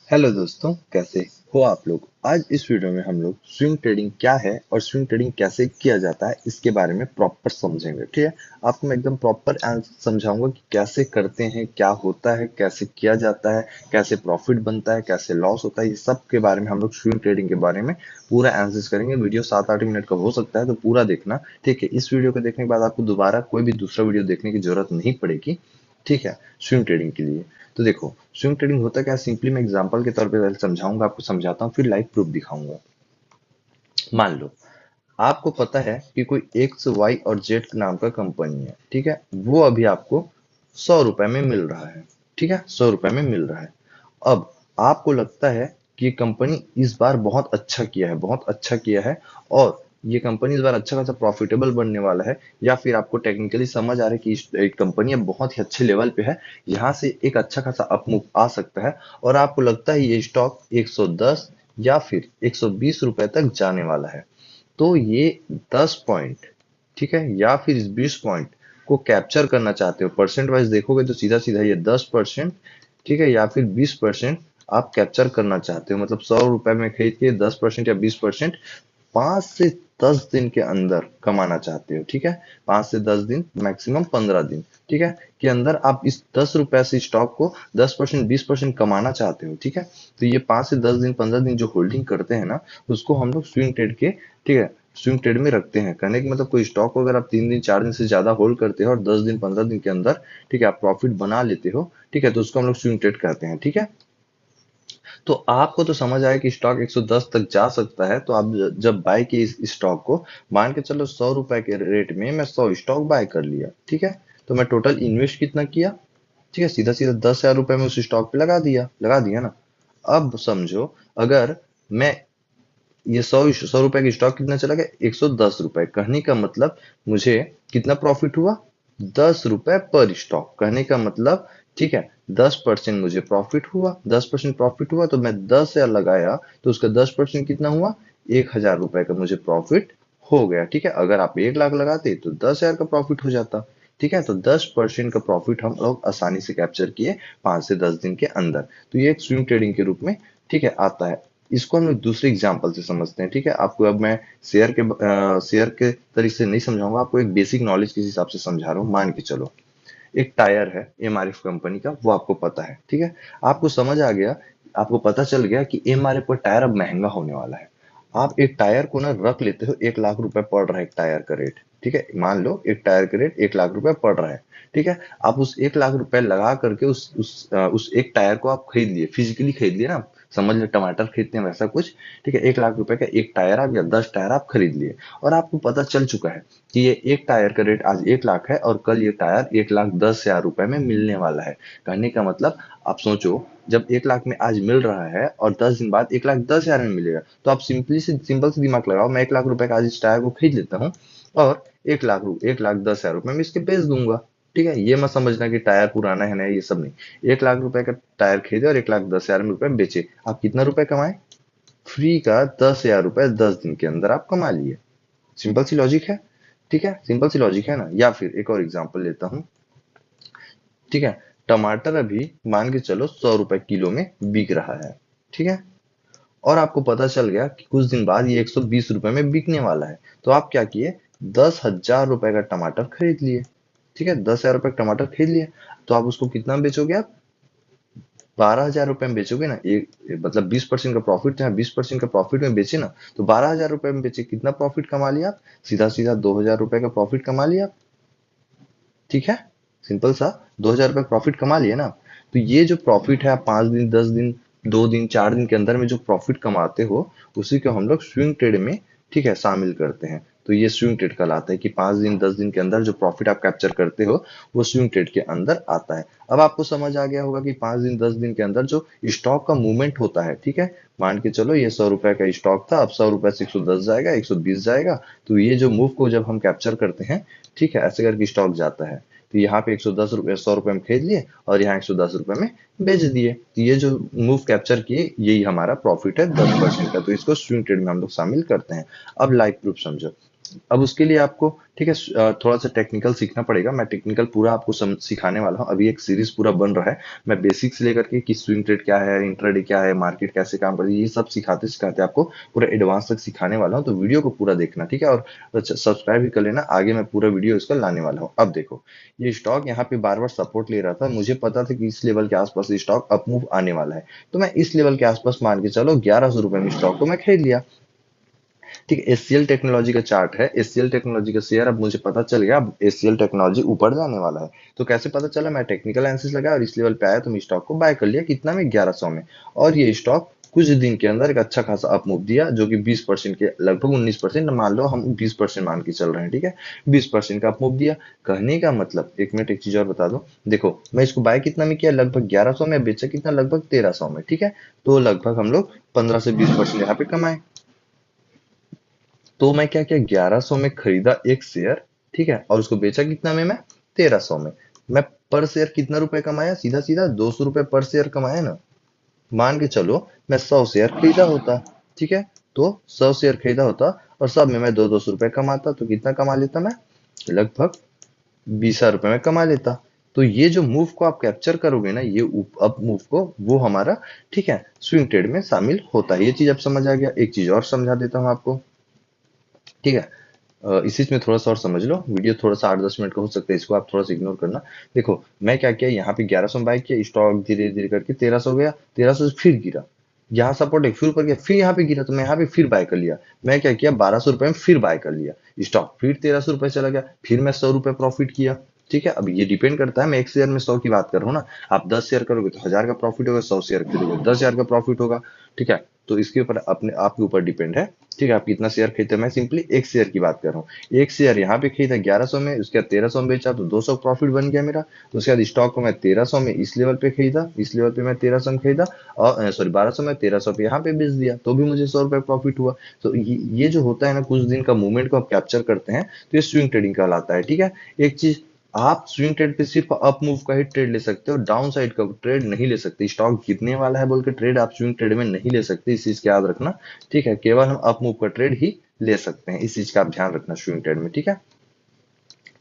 Hello दोस्तों, कैसे हो आप लोग। आज इस वीडियो में हम लोग स्विंग ट्रेडिंग क्या है और स्विंग ट्रेडिंग कैसे किया जाता है इसके बारे में प्रॉपर समझेंगे। ठीक है, आपको मैं एकदम प्रॉपर समझाऊंगा कि कैसे करते हैं, क्या होता है, कैसे किया जाता है, कैसे प्रॉफिट बनता है, कैसे लॉस होता है। ये सब के बारे में हम लोग स्विंग ट्रेडिंग के बारे में पूरा एनालिसिस करेंगे। वीडियो 7-8 मिनट का हो सकता है, तो पूरा देखना। ठीक है, इस वीडियो को देखने के बाद आपको दोबारा कोई भी दूसरा वीडियो देखने की जरूरत नहीं पड़ेगी। ठीक है, स्विंग ट्रेडिंग के लिए तो देखो, स्विंग ट्रेडिंग होता क्या है, सिंपली मैं एग्जांपल के तौर पे पहले समझाऊंगा, आपको समझाता हूँ, फिर लाइव प्रूफ दिखाऊंगा। मान लो आपको पता है कि कोई एक्स वाई और जेड नाम का कंपनी है। ठीक है, वो अभी आपको 100 रुपए में मिल रहा है। ठीक है, 100 रुपए में मिल रहा है। अब आपको लगता है कि ये कंपनी इस बार बहुत अच्छा किया है, बहुत अच्छा किया है, और ये कंपनी इस बार अच्छा खासा प्रॉफिटेबल बनने वाला है। या फिर आपको टेक्निकली समझ आ रहा है कि एक कंपनी अब बहुत ही अच्छे लेवल पे है, यहाँ से एक अच्छा खासा अपमूव आ सकता है, और आपको लगता है ये स्टॉक 110 या फिर 120 रुपए तक जाने वाला है। तो ये 10 पॉइंट, ठीक है, या फिर इस 20 पॉइंट को कैप्चर करना चाहते हो। परसेंट वाइज देखोगे तो सीधा सीधा ये 10%, ठीक है, या फिर 20% आप कैप्चर करना चाहते हो। मतलब 100 रुपए में खरीद के 10% या 20% 5 से 10 दिन के अंदर कमाना चाहते हो। ठीक है, 5 से 10 दिन, मैक्सिमम 15 दिन, ठीक है, के अंदर आप इस 10 रुपए से स्टॉक को 10% 20% कमाना चाहते हो। ठीक है, तो ये 5 से 10 दिन 15 दिन जो होल्डिंग करते हैं ना, उसको हम लोग स्विंग ट्रेड के, ठीक है, स्विंग ट्रेड में रखते हैं। कहने की मतलब कोई स्टॉक को अगर आप 3 दिन 4 दिन से ज्यादा होल्ड करते हो और 10 दिन 15 दिन के अंदर, ठीक है, आप प्रॉफिट बना लेते हो, ठीक है, तो उसको हम लोग स्विंग ट्रेड कहते हैं। ठीक है, तो आपको तो समझ आया कि स्टॉक 110 तक जा सकता है, तो आप जब बाय किए इस स्टॉक को, मान के चलो 100 रुपए के रेट में मैं 100 स्टॉक बाय कर लिया। ठीक है, तो मैं टोटल इन्वेस्ट कितना किया, ठीक है, सीधा सीधा 10,000 रुपए में उस स्टॉक पे लगा दिया ना। अब समझो, अगर मैं ये 100 रुपए की स्टॉक कितना चला गया, 110 रुपए। कहने का मतलब मुझे कितना प्रॉफिट हुआ, 10 रुपए पर स्टॉक। कहने का मतलब, ठीक है, 10% मुझे प्रॉफिट हुआ। 10% प्रॉफिट हुआ तो मैं 10,000 लगाया, तो उसका 10% कितना हुआ, 1,000 रुपए का मुझे प्रॉफिट हो गया। ठीक है, अगर आप 1 लाख लगाते तो 10,000 का प्रॉफिट हो जाता। ठीक है, तो 10% का प्रॉफिट हम लोग आसानी से कैप्चर किए 5 से 10 दिन के अंदर। तो ये एक स्विंग ट्रेडिंग के रूप में, ठीक है, आता है। इसको हम लोग दूसरे एग्जांपल से समझते हैं। ठीक है, आपको अब मैं शेयर के तरीके से नहीं समझाऊंगा, आपको एक बेसिक नॉलेज के हिसाब से समझा रहा हूँ। मान के चलो एक टायर है एमआरएफ कंपनी का, वो आपको पता है। ठीक है, आपको समझ आ गया, आपको पता चल गया कि एमआरएफ का टायर अब महंगा होने वाला है। आप एक टायर को ना रख लेते हो, 1 लाख रुपए पड़ रहा है एक टायर का रेट। ठीक है, मान लो एक टायर का रेट 1 लाख रुपए पड़ रहा है। ठीक है, आप उस 1 लाख रुपए लगा करके उस एक टायर को आप खरीद लिए, फिजिकली खरीद लिए ना। समझ लो टमाटर खरीदते हैं वैसा कुछ। ठीक है, 1 लाख रुपए का एक टायर आप या 10 टायर आप खरीद लिए, और आपको पता चल चुका है कि ये एक टायर का रेट आज 1 लाख है और कल ये टायर 1,10,000 रुपए में मिलने वाला है। कहने का मतलब, आप सोचो, जब 1 लाख में आज मिल रहा है और 10 दिन बाद 1,10,000 में मिलेगा, तो आप सिंपल से दिमाग लगाओ, मैं 1 लाख रुपए का आज इस टायर को खरीद लेता हूँ, और 1,10,000 रुपए में इसके बेच दूंगा। ठीक है, ये मत समझना कि टायर पुराना है ना, ये सब नहीं। 1 लाख रुपए का टायर खरीदे और 1,10,000 रुपए में बेचे, आप कितना रुपए कमाए, फ्री का 10,000 रुपए 10 दिन के अंदर आप कमा लिए। सिंपल सी लॉजिक है। ठीक है, सिंपल सी लॉजिक है ना। या फिर एक और एग्जांपल लेता हूँ। ठीक है, टमाटर अभी मान के चलो 100 रुपए किलो में बिक रहा है। ठीक है, और आपको पता चल गया कि कुछ दिन बाद ये 120 रुपए में बिकने वाला है, तो आप क्या किए, 10,000 रुपए का टमाटर खरीद लिए। ठीक है, 10,000 रुपए का टमाटर खरीद लिए, तो आप उसको कितना बेचोगे, आप 12,000 रुपए में बेचोगे ना। एक मतलब 20% का प्रॉफिट था, 20% का प्रॉफिट में बेचे ना, तो 12,000 रुपए में बेचे, कितना प्रॉफिट कमा लिया आप, सीधा सीधा 2,000 रुपए का प्रॉफिट कमा लिया आप। ठीक है, सिंपल सा 2,000 रुपए प्रॉफिट कमा लिए ना। तो ये जो प्रॉफिट है, आप 5 दिन 10 दिन 2 दिन 4 दिन के अंदर में जो प्रॉफिट कमाते हो, उसी को हम लोग स्विंग ट्रेड में, ठीक है, शामिल करते हैं। तो ये स्विंग ट्रेड कहलाता है कि 5 दिन 10 दिन के अंदर जो प्रॉफिट आप कैप्चर करते हो, वो स्विंग ट्रेड के अंदर आता है। अब आपको समझ आ गया होगा कि 5 दिन 10 दिन के अंदर जो स्टॉक का मूवमेंट होता है, ठीक है, मान के चलो ये 100 रुपए का स्टॉक था, अब 100 रुपए से 110 जाएगा, 120 जाएगा। तो ये जो मूव को जब हम कैप्चर करते हैं, ठीक है, ऐसे करके स्टॉक जाता है। तो यहाँ पे 110 रुपए 100 रुपए में खरीद लिए और यहाँ 110 रुपए में बेच दिए। तो ये जो मूव कैप्चर किए, यही हमारा प्रॉफिट है 10% का। तो इसको स्विंग ट्रेड में हम लोग शामिल करते हैं। अब लाइव प्रूफ समझो। अब उसके लिए आपको ठीक है थोड़ा सा टेक्निकल सीखना पड़ेगा। मैं टेक्निकल पूरा आपको सिखाने वाला हूँ। अभी एक सीरीज पूरा बन रहा है। मैं बेसिक से लेकर के कि स्विंग ट्रेड क्या है, इंट्राडे क्या है, मार्केट कैसे काम करती है, ये सब सिखाते सिखाते आपको पूरा एडवांस तक सिखाने वाला हूँ। तो वीडियो को पूरा देखना, ठीक है, और सब्सक्राइब भी कर लेना। आगे मैं पूरा वीडियो इसका लाने वाला हूँ। अब देखो, ये स्टॉक यहाँ पे बार बार सपोर्ट ले रहा था। मुझे पता था कि इस लेवल के आसपास स्टॉक अप मूव आने वाला है, तो मैं इस लेवल के आसपास मान के चलो 1100 रुपए में स्टॉक को मैं खरीद लिया। ठीक है, एचसीएल टेक्नोलॉजी का चार्ट है, एचसीएल टेक्नोलॉजी का शेयर। अब मुझे पता चल गया अब एचसीएल टेक्नोलॉजी ऊपर जाने वाला है। तो कैसे पता चला? मैं टेक्निकल एनालिसिस लगाया और इस लेवल पे आया तो मैं स्टॉक को बाय कर लिया। कितना में? 1100 में। और ये स्टॉक कुछ दिन के अंदर एक अच्छा खासा अप मूव दिया, जो कि 20% के लगभग 19%, मान लो हम 20% मान के चल रहे हैं, ठीक है, 20% का अप मूव दिया। कहने का मतलब, एक मिनट एक चीज और बता दूं, देखो मैं इसको बाय कितना में किया? लगभग 1100 में। बेचा कितना? लगभग 1300 में, ठीक है। तो लगभग हम लोग 15 से 20% यहाँ पे कमाए। तो मैं क्या किया? 1100 में खरीदा एक शेयर, ठीक है, और उसको बेचा कितना में? मैं 1300 में। मैं पर शेयर कितना रुपए कमाया? सीधा सीधा 200 रुपए पर शेयर कमाया ना। मान के चलो मैं 100 शेयर खरीदा होता, ठीक है, तो 100 शेयर खरीदा होता और सब में मैं 200 रुपए कमाता, तो कितना कमा लेता मैं? लगभग 20 रुपए में कमा लेता। तो ये जो मूव को आप कैप्चर करोगे ना, ये अप मूव को, वो हमारा ठीक है स्विंग ट्रेड में शामिल होता है। ये चीज अब समझ आ गया। एक चीज और समझा देता हूँ आपको, ठीक है। इसी में थोड़ा सा और समझ लो। वीडियो थोड़ा सा 8-10 मिनट का हो सकता है, इसको आप थोड़ा सा इग्नोर करना। देखो मैं क्या किया, यहाँ पे 1100 में बाय किया, स्टॉक धीरे धीरे करके 1300 गया, 1300 से फिर गिरा, यहाँ सपोर्ट है, फिर ऊपर गया, फिर यहाँ पे गिरा, तो मैं यहाँ पे फिर बाय कर लिया। मैं क्या किया? 1200 रुपए में फिर बाय कर लिया स्टॉक, फिर 1300 रुपए चला गया, फिर मैं 100 रुपए प्रॉफिट किया। ठीक है, अब ये डिपेंड करता है, मैं एक शेयर में 100 की बात कर रहा हूँ ना। आप 10 शेयर करोगे तो 1000 का प्रॉफिट होगा, 100 शेयर करोगे 10,000 का प्रॉफिट होगा। ठीक है, तो इसके ऊपर अपने आपके ऊपर डिपेंड है। ठीक है, आप कितना शेयर खरीदते हैं। मैं सिंपली एक शेयर की बात कर रहा हूँ। एक शेयर यहाँ पे खरीदा 1100 में, उसके बाद 1300 में बेचा, तो 200 प्रॉफिट बन गया मेरा। तो उसके बाद स्टॉक को मैं 1300 में इस लेवल पे खरीदा, इस लेवल पे मैं 1300 में खरीदा, और सॉरी 1200 में, 1300 पे यहाँ पे बेच दिया, तो भी मुझे 100 रुपए प्रॉफिट हुआ। तो ये जो होता है ना, कुछ दिन का मूवमेंट को आप कैप्चर करते हैं, तो ये स्विंग ट्रेडिंग कहलाता है। ठीक है, एक चीज, आप स्विंग ट्रेड पे सिर्फ अप मूव का ही ट्रेड ले सकते हो, डाउन साइड का ट्रेड नहीं ले सकते। स्टॉक गिरने वाला है बोल के ट्रेड आप स्विंग ट्रेड में नहीं ले सकते, इस चीज का याद रखना। ठीक है, केवल हम अप मूव का ट्रेड ही ले सकते हैं, इस चीज का आप ध्यान रखना स्विंग ट्रेड में। ठीक है,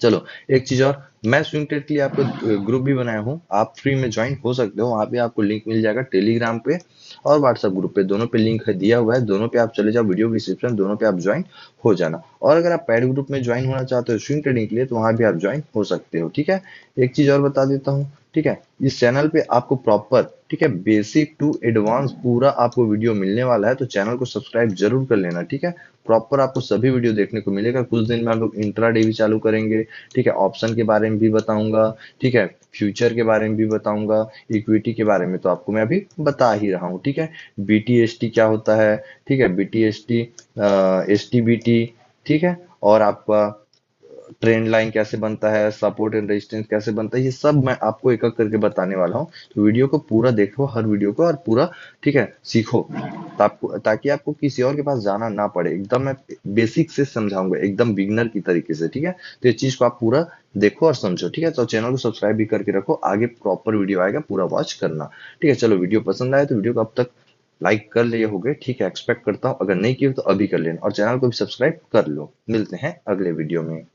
चलो एक चीज और, मैं स्विंग ट्रेड के लिए आपको ग्रुप भी बनाया हूँ, आप फ्री में ज्वाइन हो सकते हो। वहां पे आपको लिंक मिल जाएगा टेलीग्राम पे और व्हाट्सएप ग्रुप पे, दोनों पे लिंक है दिया हुआ है। दोनों पे आप चले जाओ, वीडियो डिस्क्रिप्शन, दोनों पे आप ज्वाइन हो जाना। और अगर आप पेड ग्रुप में ज्वाइन होना चाहते हो स्विंग ट्रेडिंग के लिए, तो वहां भी आप ज्वाइन हो सकते हो। ठीक है, एक चीज और बता देता हूँ, ठीक है, इस चैनल पे आपको प्रॉपर, ठीक है, बेसिक टू एडवांस पूरा आपको वीडियो मिलने वाला है। तो चैनल को सब्सक्राइब जरूर कर लेना। ठीक है, प्रॉपर आपको सभी वीडियो देखने को मिलेगा। कुछ दिन में हम लोग इंट्राडे भी चालू करेंगे। ठीक है, ऑप्शन के बारे में भी बताऊंगा, ठीक है, फ्यूचर के बारे में भी बताऊंगा, इक्विटी के बारे में तो आपको मैं अभी बता ही रहा हूँ। ठीक है, बीटीएसटी क्या होता है, ठीक है, बीटीएसटी, एसटीबीटी, ठीक है, और आपका ट्रेंड लाइन कैसे बनता है, सपोर्ट एंड रेजिस्टेंस कैसे बनता है, ये सब मैं आपको एक एक करके बताने वाला हूँ। तो वीडियो को पूरा देखो, हर वीडियो को, और पूरा ठीक है सीखो, ताकि आपको किसी और के पास जाना ना पड़े। एकदम मैं बेसिक से समझाऊंगा, एकदम बिगनर की तरीके से। ठीक है, तो ये चीज को आप पूरा देखो और समझो। ठीक है, तो चैनल को सब्सक्राइब भी करके रखो, आगे प्रॉपर वीडियो आएगा, पूरा वॉच करना। ठीक है, चलो वीडियो पसंद आए तो वीडियो को अब तक लाइक कर लिए होगे, ठीक है, एक्सपेक्ट करता हूँ। अगर नहीं किए तो अभी कर लेना, और चैनल को भी सब्सक्राइब कर लो। मिलते हैं अगले वीडियो में।